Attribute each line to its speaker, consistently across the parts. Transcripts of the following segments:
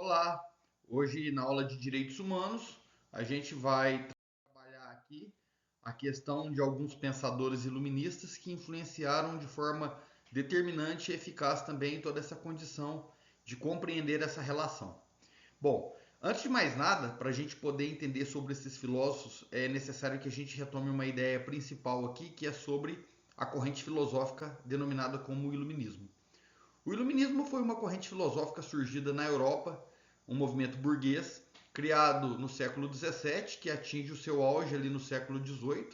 Speaker 1: Olá! Hoje, na aula de Direitos Humanos, a gente vai trabalhar aqui a questão de alguns pensadores iluministas que influenciaram de forma determinante e eficaz também toda essa condição de compreender essa relação. Bom, antes de mais nada, para a gente poder entender sobre esses filósofos, é necessário que a gente retome uma ideia principal aqui, que é sobre a corrente filosófica denominada como Iluminismo. O Iluminismo foi uma corrente filosófica surgida na Europa, um movimento burguês criado no século XVII, que atinge o seu auge ali no século XVIII.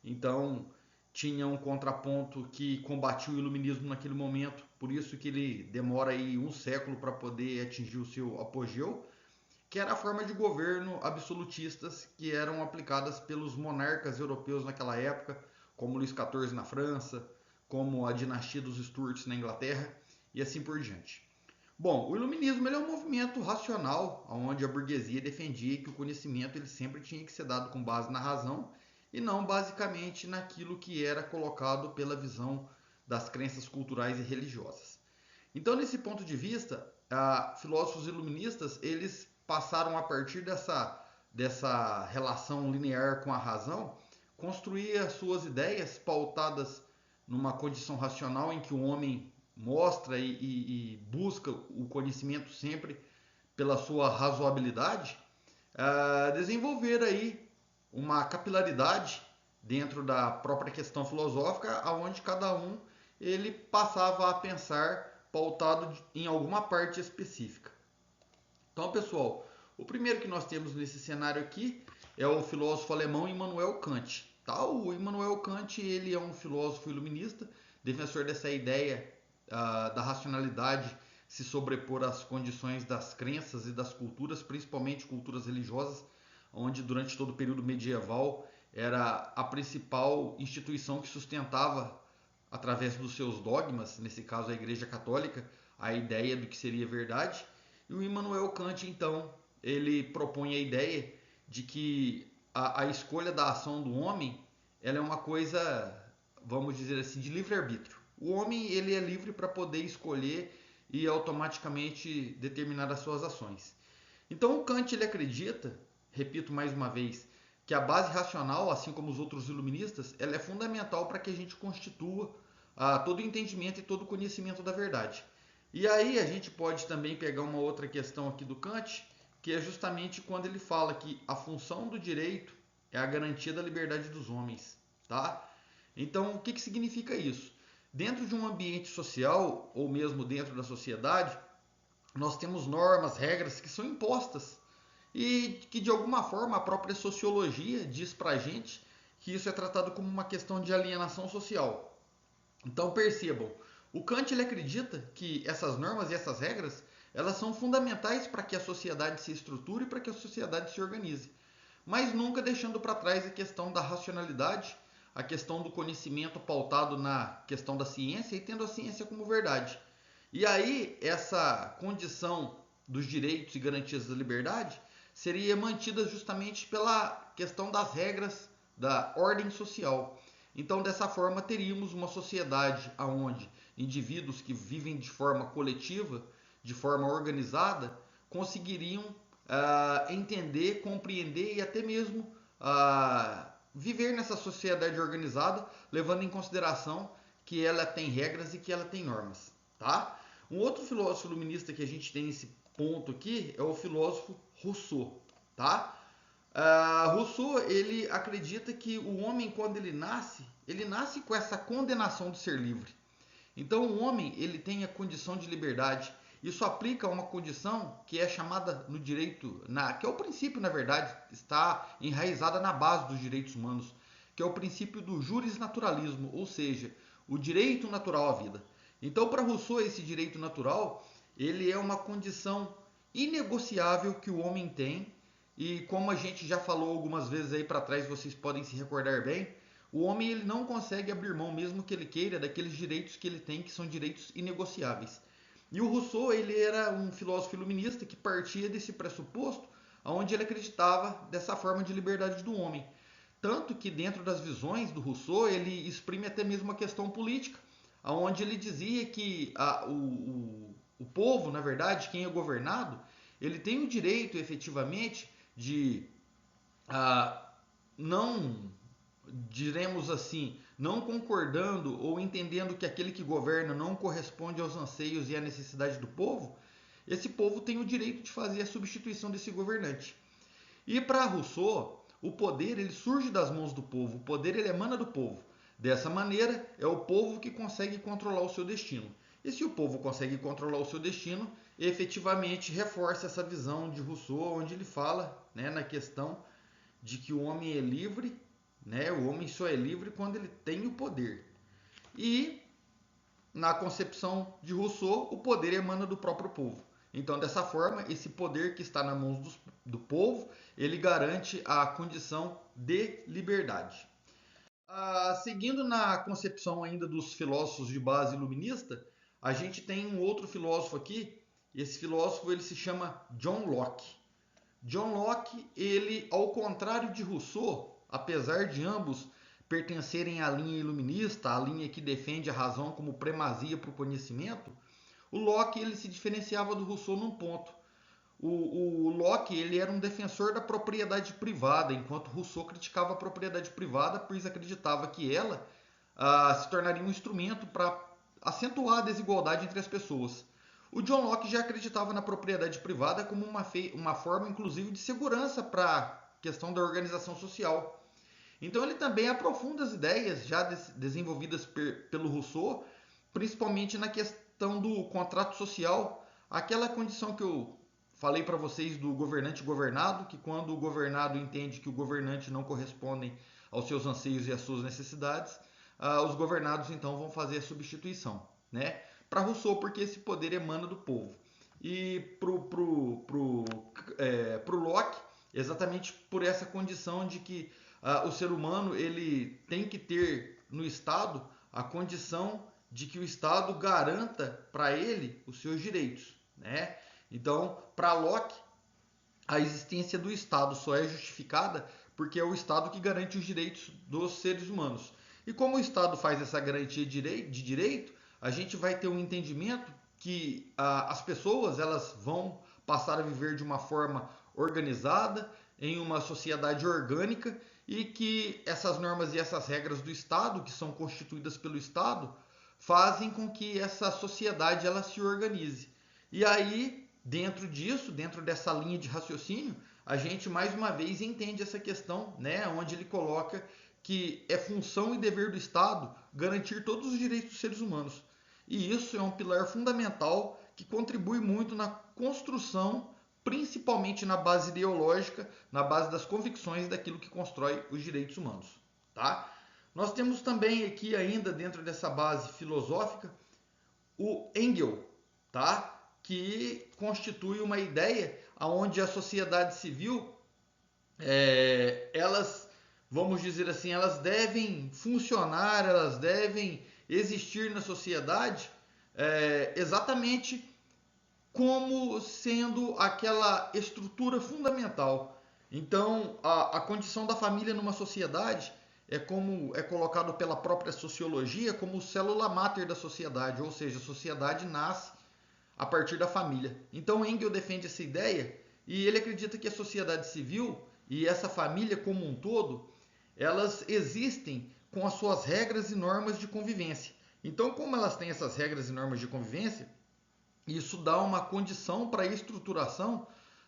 Speaker 1: Então, tinha um contraponto que combatia o iluminismo naquele momento, por isso que ele demora aí um século para poder atingir o seu apogeu, que era a forma de governo absolutistas que eram aplicadas pelos monarcas europeus naquela época, como Luís XIV na França, como a dinastia dos Stuarts na Inglaterra e assim por diante. Bom, o iluminismo ele é um movimento racional, onde a burguesia defendia que o conhecimento ele sempre tinha que ser dado com base na razão e não basicamente naquilo que era colocado pela visão das crenças culturais e religiosas. Então, nesse ponto de vista, filósofos iluministas eles passaram a partir dessa relação linear com a razão, construir as suas ideias pautadas numa condição racional em que o homem mostra e busca o conhecimento sempre pela sua razoabilidade, desenvolver aí uma capilaridade dentro da própria questão filosófica, aonde cada um ele passava a pensar pautado em alguma parte específica. Então, pessoal, o primeiro que nós temos nesse cenário aqui é o filósofo alemão Immanuel Kant. Tá? O Immanuel Kant ele é um filósofo iluminista, defensor dessa ideia da racionalidade se sobrepor às condições das crenças e das culturas, principalmente culturas religiosas, onde durante todo o período medieval era a principal instituição que sustentava, através dos seus dogmas, nesse caso a Igreja Católica, a ideia do que seria verdade. E o Immanuel Kant, então, ele propõe a ideia de que a escolha da ação do homem ela é uma coisa, vamos dizer assim, de livre-arbítrio. O homem ele é livre para poder escolher e automaticamente determinar as suas ações. Então o Kant ele acredita, repito mais uma vez, que a base racional, assim como os outros iluministas, ela é fundamental para que a gente constitua todo o entendimento e todo o conhecimento da verdade. E aí a gente pode também pegar uma outra questão aqui do Kant, que é justamente quando ele fala que a função do direito é a garantia da liberdade dos homens, tá? Então, o que significa isso? Dentro de um ambiente social, ou mesmo dentro da sociedade, nós temos normas, regras que são impostas e que de alguma forma a própria sociologia diz pra gente que isso é tratado como uma questão de alienação social. Então percebam, o Kant ele acredita que essas normas e essas regras elas são fundamentais para que a sociedade se estruture e para que a sociedade se organize, mas nunca deixando para trás a questão da racionalidade, a questão do conhecimento pautado na questão da ciência e tendo a ciência como verdade. E aí essa condição dos direitos e garantias da liberdade seria mantida justamente pela questão das regras da ordem social. Então, dessa forma, teríamos uma sociedade onde indivíduos que vivem de forma coletiva, de forma organizada, conseguiriam entender, compreender e até mesmo viver nessa sociedade organizada, levando em consideração que ela tem regras e que ela tem normas. Tá? Um outro filósofo iluminista que a gente tem nesse ponto aqui é o filósofo Rousseau. Tá? Rousseau ele acredita que o homem quando ele nasce com essa condenação de ser livre. Então o homem ele tem a condição de liberdade. Isso aplica a uma condição que é chamada no direito, que é o princípio na verdade está enraizada na base dos direitos humanos, que é o princípio do jurisnaturalismo, ou seja, o direito natural à vida. Então para Rousseau esse direito natural ele é uma condição inegociável que o homem tem. E como a gente já falou algumas vezes aí para trás, vocês podem se recordar bem, o homem ele não consegue abrir mão, mesmo que ele queira, daqueles direitos que ele tem, que são direitos inegociáveis. E o Rousseau ele era um filósofo iluminista que partia desse pressuposto, onde ele acreditava dessa forma de liberdade do homem. Tanto que dentro das visões do Rousseau ele exprime até mesmo a questão política, onde ele dizia que o povo, na verdade, quem é governado, ele tem o direito, efetivamente, de não, diremos assim, não concordando ou entendendo que aquele que governa não corresponde aos anseios e à necessidade do povo, esse povo tem o direito de fazer a substituição desse governante. E para Rousseau, o poder ele surge das mãos do povo, o poder ele emana do povo. Dessa maneira, é o povo que consegue controlar o seu destino. E se o povo consegue controlar o seu destino, efetivamente reforça essa visão de Rousseau, onde ele fala, né, na questão de que o homem é livre, né, o homem só é livre quando ele tem o poder. E na concepção de Rousseau, o poder emana do próprio povo. Então, dessa forma, esse poder que está nas mãos do povo, ele garante a condição de liberdade. Seguindo na concepção ainda dos filósofos de base iluminista, a gente tem um outro filósofo aqui. Esse filósofo ele se chama John Locke. John Locke, ele, ao contrário de Rousseau, apesar de ambos pertencerem à linha iluminista, a linha que defende a razão como primazia para o conhecimento, o Locke ele se diferenciava do Rousseau num ponto. O Locke ele era um defensor da propriedade privada, enquanto Rousseau criticava a propriedade privada, pois acreditava que ela se tornaria um instrumento para acentuar a desigualdade entre as pessoas. O John Locke já acreditava na propriedade privada como uma forma, inclusive, de segurança para a questão da organização social. Então ele também aprofunda as ideias já desenvolvidas pelo Rousseau, principalmente na questão do contrato social, aquela condição que eu falei para vocês do governante governado, que quando o governado entende que o governante não corresponde aos seus anseios e às suas necessidades, os governados então vão fazer a substituição, né? Para Rousseau, porque esse poder emana do povo. E pro Locke, exatamente por essa condição de que o ser humano ele tem que ter no Estado a condição de que o Estado garanta para ele os seus direitos, né? Então, para Locke, a existência do Estado só é justificada porque é o Estado que garante os direitos dos seres humanos. E como o Estado faz essa garantia de direito, a gente vai ter um entendimento que as pessoas elas vão passar a viver de uma forma organizada, em uma sociedade orgânica, e que essas normas e essas regras do Estado, que são constituídas pelo Estado, fazem com que essa sociedade ela se organize. E aí, dentro disso, dentro dessa linha de raciocínio, a gente mais uma vez entende essa questão, né, onde ele coloca que é função e dever do Estado garantir todos os direitos dos seres humanos. E isso é um pilar fundamental que contribui muito na construção, principalmente na base ideológica, na base das convicções daquilo que constrói os direitos humanos, tá? Nós temos também aqui ainda dentro dessa base filosófica o Engels, tá? Que constitui uma ideia onde a sociedade civil, elas, vamos dizer assim, elas devem funcionar, elas devem existir na sociedade exatamente como sendo aquela estrutura fundamental. Então, a condição da família numa sociedade é como é colocado pela própria sociologia como célula máter da sociedade, ou seja, a sociedade nasce a partir da família. Então Engels defende essa ideia e ele acredita que a sociedade civil e essa família como um todo, elas existem com as suas regras e normas de convivência. Então, como elas têm essas regras e normas de convivência, isso dá uma condição para a estruturação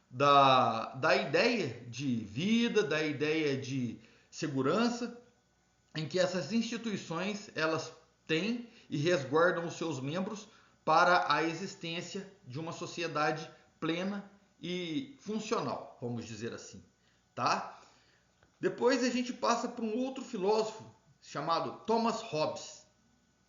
Speaker 1: da ideia de vida, da ideia de segurança, em que essas instituições elas têm e resguardam os seus membros para a existência de uma sociedade plena e funcional, vamos dizer assim, tá? Depois a gente passa para um outro filósofo chamado Thomas Hobbes,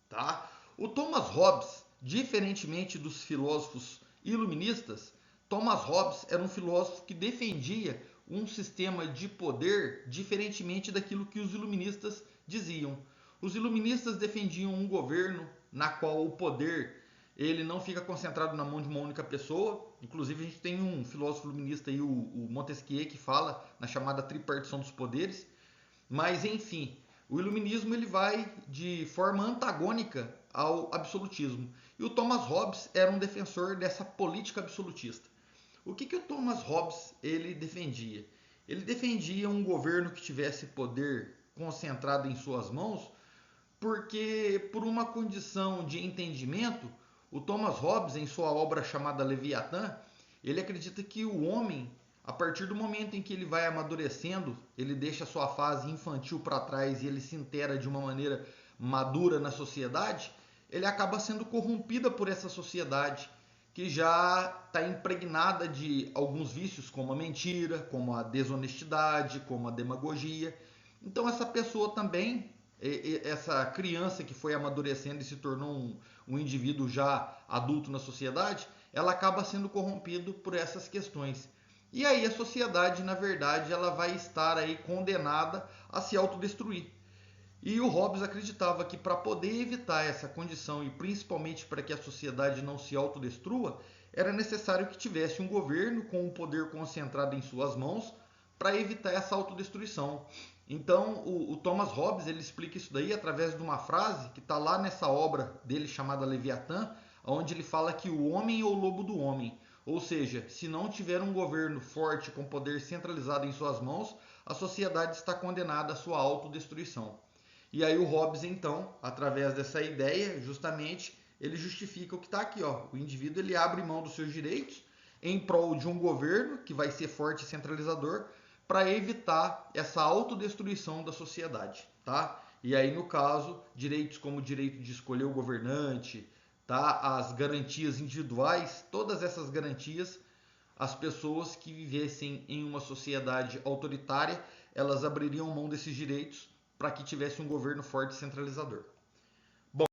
Speaker 1: tá? O Thomas Hobbes, diferentemente dos filósofos iluministas, Thomas Hobbes era um filósofo que defendia um sistema de poder diferentemente daquilo que os iluministas diziam. Os iluministas defendiam um governo na qual o poder ele não fica concentrado na mão de uma única pessoa. Inclusive a gente tem um filósofo iluminista aí, o Montesquieu, que fala na chamada tripartição dos poderes. Mas enfim, o iluminismo ele vai de forma antagônica ao absolutismo. E o Thomas Hobbes era um defensor dessa política absolutista. O que o Thomas Hobbes ele defendia? Ele defendia um governo que tivesse poder concentrado em suas mãos, porque por uma condição de entendimento, o Thomas Hobbes, em sua obra chamada Leviatã, ele acredita que o homem, a partir do momento em que ele vai amadurecendo, ele deixa a sua fase infantil para trás e ele se inteira de uma maneira madura na sociedade, ele acaba sendo corrompida por essa sociedade que já está impregnada de alguns vícios, como a mentira, como a desonestidade, como a demagogia. Então essa pessoa também, essa criança que foi amadurecendo e se tornou um indivíduo já adulto na sociedade, ela acaba sendo corrompida por essas questões. E aí a sociedade, na verdade, ela vai estar aí condenada a se autodestruir. E o Hobbes acreditava que para poder evitar essa condição e principalmente para que a sociedade não se autodestrua, era necessário que tivesse um governo com o poder concentrado em suas mãos para evitar essa autodestruição. Então, o Thomas Hobbes ele explica isso daí através de uma frase que está lá nessa obra dele chamada Leviatã, onde ele fala que o homem é o lobo do homem. Ou seja, se não tiver um governo forte com poder centralizado em suas mãos, a sociedade está condenada à sua autodestruição. E aí o Hobbes, então, através dessa ideia, justamente, ele justifica o que está aqui. Ó. O indivíduo ele abre mão dos seus direitos em prol de um governo que vai ser forte e centralizador para evitar essa autodestruição da sociedade. Tá? E aí, no caso, direitos como o direito de escolher o governante, tá? As garantias individuais, todas essas garantias, as pessoas que vivessem em uma sociedade autoritária, elas abririam mão desses direitos para que tivesse um governo forte e centralizador. Bom,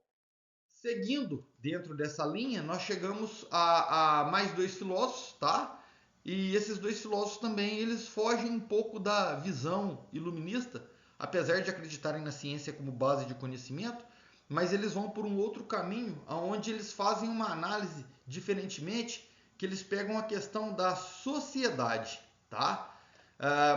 Speaker 1: seguindo dentro dessa linha, nós chegamos a mais dois filósofos, tá? E esses dois filósofos também, eles fogem um pouco da visão iluminista, apesar de acreditarem na ciência como base de conhecimento, mas eles vão por um outro caminho, onde eles fazem uma análise diferentemente, que eles pegam a questão da sociedade, tá?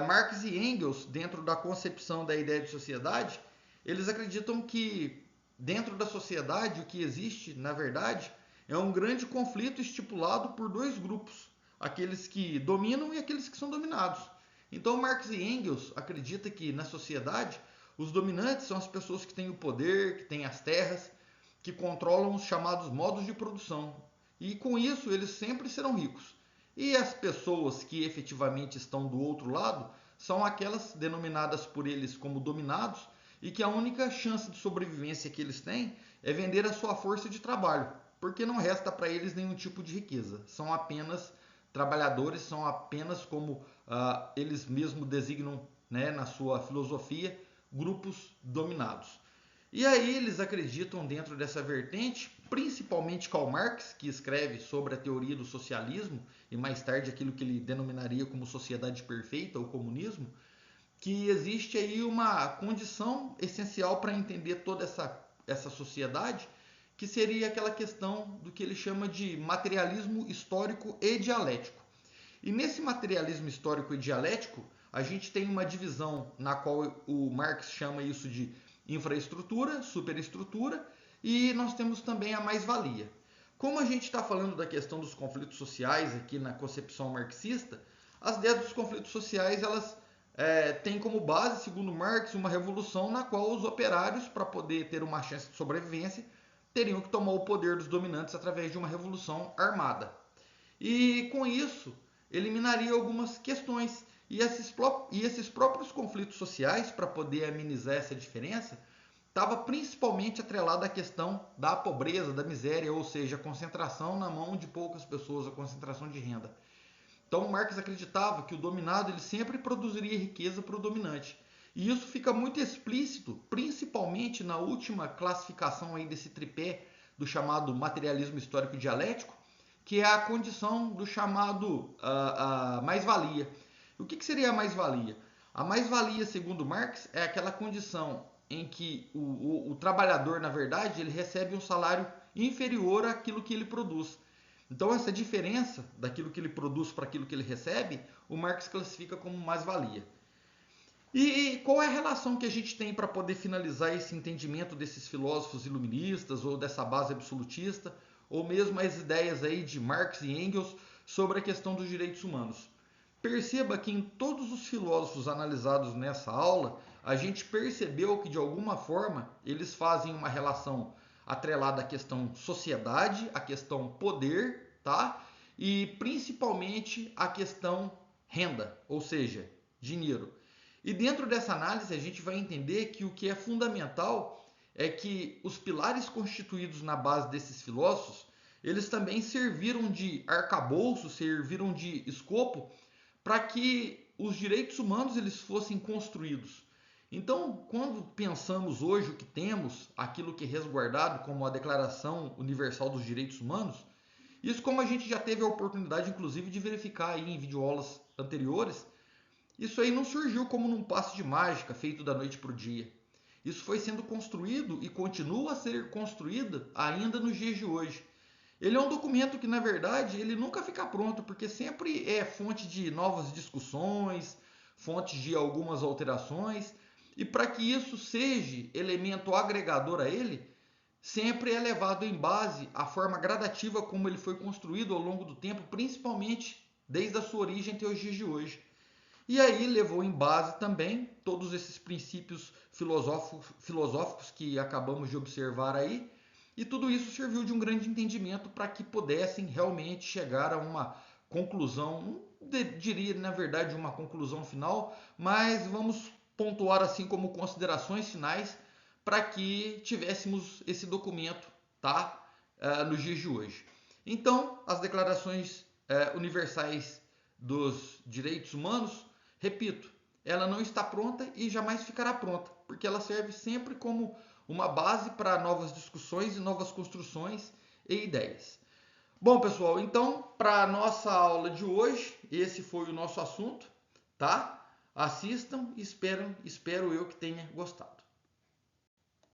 Speaker 1: Marx e Engels, dentro da concepção da ideia de sociedade, eles acreditam que dentro da sociedade o que existe, na verdade, é um grande conflito estipulado por dois grupos, aqueles que dominam e aqueles que são dominados. Então Marx e Engels acreditam que na sociedade os dominantes são as pessoas que têm o poder, que têm as terras, que controlam os chamados modos de produção. E com isso eles sempre serão ricos. E as pessoas que efetivamente estão do outro lado são aquelas denominadas por eles como dominados e que a única chance de sobrevivência que eles têm é vender a sua força de trabalho, porque não resta para eles nenhum tipo de riqueza. São apenas trabalhadores, são apenas como eles mesmos designam, né, na sua filosofia, grupos dominados. E aí eles acreditam dentro dessa vertente, principalmente Karl Marx, que escreve sobre a teoria do socialismo e mais tarde aquilo que ele denominaria como sociedade perfeita ou comunismo, que existe aí uma condição essencial para entender toda essa sociedade, que seria aquela questão do que ele chama de materialismo histórico e dialético. E nesse materialismo histórico e dialético, a gente tem uma divisão na qual o Marx chama isso de infraestrutura, superestrutura, e nós temos também a mais-valia. Como a gente está falando da questão dos conflitos sociais aqui na concepção marxista, as ideias dos conflitos sociais elas têm como base, segundo Marx, uma revolução na qual os operários, para poder ter uma chance de sobrevivência, teriam que tomar o poder dos dominantes através de uma revolução armada. E com isso, eliminaria algumas questões. E esses próprios conflitos sociais, para poder amenizar essa diferença, estava principalmente atrelada à questão da pobreza, da miséria, ou seja, a concentração na mão de poucas pessoas, a concentração de renda. Então Marx acreditava que o dominado ele sempre produziria riqueza para o dominante. E isso fica muito explícito, principalmente na última classificação aí desse tripé do chamado materialismo histórico dialético, que é a condição do chamado mais-valia. O que seria a mais-valia? A mais-valia, segundo Marx, é aquela condição em que o trabalhador, na verdade, ele recebe um salário inferior àquilo que ele produz. Então, essa diferença daquilo que ele produz para aquilo que ele recebe, o Marx classifica como mais-valia. E qual é a relação que a gente tem para poder finalizar esse entendimento desses filósofos iluministas ou dessa base absolutista, ou mesmo as ideias aí de Marx e Engels sobre a questão dos direitos humanos. Perceba que em todos os filósofos analisados nessa aula, a gente percebeu que de alguma forma eles fazem uma relação atrelada à questão sociedade, à questão poder, tá? E principalmente à questão renda, ou seja, dinheiro. E dentro dessa análise a gente vai entender que o que é fundamental é que os pilares constituídos na base desses filósofos, eles também serviram de arcabouço, serviram de escopo para que os direitos humanos eles fossem construídos. Então, quando pensamos hoje o que temos, aquilo que é resguardado como a Declaração Universal dos Direitos Humanos, isso como a gente já teve a oportunidade, inclusive, de verificar aí em videoaulas anteriores, isso aí não surgiu como num passe de mágica feito da noite para o dia. Isso foi sendo construído e continua a ser construído ainda nos dias de hoje. Ele é um documento que, na verdade, ele nunca fica pronto, porque sempre é fonte de novas discussões, fonte de algumas alterações, e para que isso seja elemento agregador a ele, sempre é levado em base à forma gradativa como ele foi construído ao longo do tempo, principalmente desde a sua origem até os dias de hoje. E aí levou em base também todos esses princípios filosóficos que acabamos de observar aí, e tudo isso serviu de um grande entendimento para que pudessem realmente chegar a uma conclusão, não diria na verdade uma conclusão final, mas vamos pontuar assim como considerações finais para que tivéssemos esse documento, tá? Nos dias de hoje. Então, as declarações universais dos direitos humanos, repito, ela não está pronta e jamais ficará pronta, porque ela serve sempre como uma base para novas discussões e novas construções e ideias. Bom, pessoal, então, para a nossa aula de hoje, esse foi o nosso assunto, tá? Assistam e espero eu que tenha gostado.